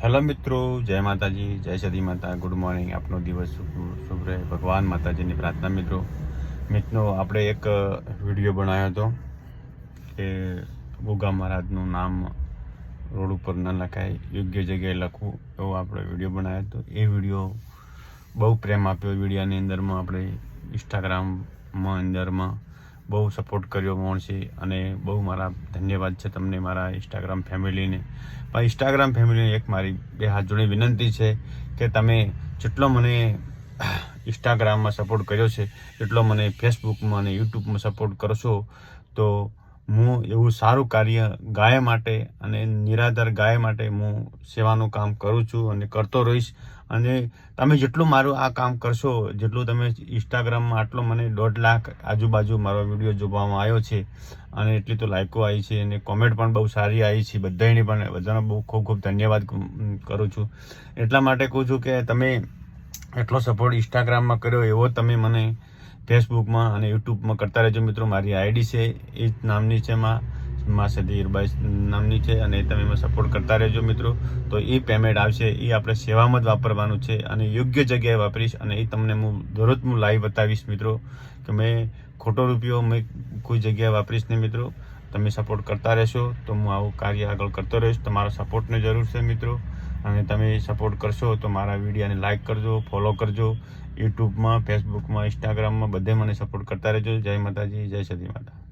Hello મિત્રો, જય માતાજી, જય સદી માતા. Good morning. આપનો દિવસ શુભ રહે. ભગવાન માતાજીની પ્રાર્થના. મિત્રો આપણે એક વિડીયો બનાવ્યો હતો કે ગોગા મહારાજનું નામ રોડ ઉપર ન લખાય, યોગ્ય જગ્યાએ લખવું, એવો આપણે વિડીયો બનાવ્યો હતો. એ વિડીયો બહુ પ્રેમ આપ્યો. વિડીયોની અંદરમાં આપણે ઇન્સ્ટાગ્રામમાં અંદરમાં બહુ સપોર્ટ કર્યો માણસે, અને બહુ મારા ધન્યવાદ છે તમને, મારા ઇન્સ્ટાગ્રામ ફેમિલીને. પણ ઇન્સ્ટાગ્રામ ફેમિલીને એક મારી બે હાથ જોડી વિનંતી છે કે તમે જેટલો મને ઇન્સ્ટાગ્રામમાં સપોર્ટ કર્યો છે એટલો મને ફેસબુકમાં અને યુટ્યુબમાં સપોર્ટ કરશો તો હું એવું સારું કાર્ય ગાય માટે અને નિરાધાર ગાય માટે હું સેવાનું કામ કરું છું અને કરતો રહીશ. અને તમે જેટલું મારું આ કામ કરશો, જેટલું તમે ઇન્સ્ટાગ્રામમાં આટલો મને 1.5 લાખ આજુબાજુ મારો વિડીયો જોવામાં આવ્યો છે, અને એટલી તો લાઇકો આવી છે અને કોમેન્ટ પણ બહુ સારી આવી છે. બધાનો બહુ ખૂબ ખૂબ ધન્યવાદ કરું છું. એટલા માટે કહું છું કે તમે એટલો સપોર્ટ ઇન્સ્ટાગ્રામમાં કર્યો એવો તમે મને ફેસબુકમાં અને યુટ્યુબમાં કરતા રહેજો મિત્રો. મારી આઈડી છે એ જ નામની છે, મા સદીરબાઈ નામની છે, અને તમે મને સપોર્ટ કરતા રહેજો મિત્રો. તો એ પેમેન્ટ આવશે, એ આપણે સેવામાં જ વાપરવાનું છે અને યોગ્ય જગ્યાએ વાપરીશ. અને એ તમને દરરોજ હું લાઈવ બતાવીશ મિત્રો કે મેં ખોટો રૂપિયો મેં કોઈ જગ્યાએ વાપરીશ નહીં મિત્રો. તમે સપોર્ટ કરતા રહેશો તો હું આવું કાર્ય આગળ કરતો રહીશ. તમારા સપોર્ટની જરૂર છે મિત્રો, અને તમે સપોર્ટ કરશો તો મારા વિડીયોને લાઇક કરજો, ફોલો કરજો. યુટ્યુબમાં, ફેસબુકમાં, ઇન્સ્ટાગ્રામમાં બધે મને સપોર્ટ કરતા રહેજો. જય માતાજી, જય સદી માતા.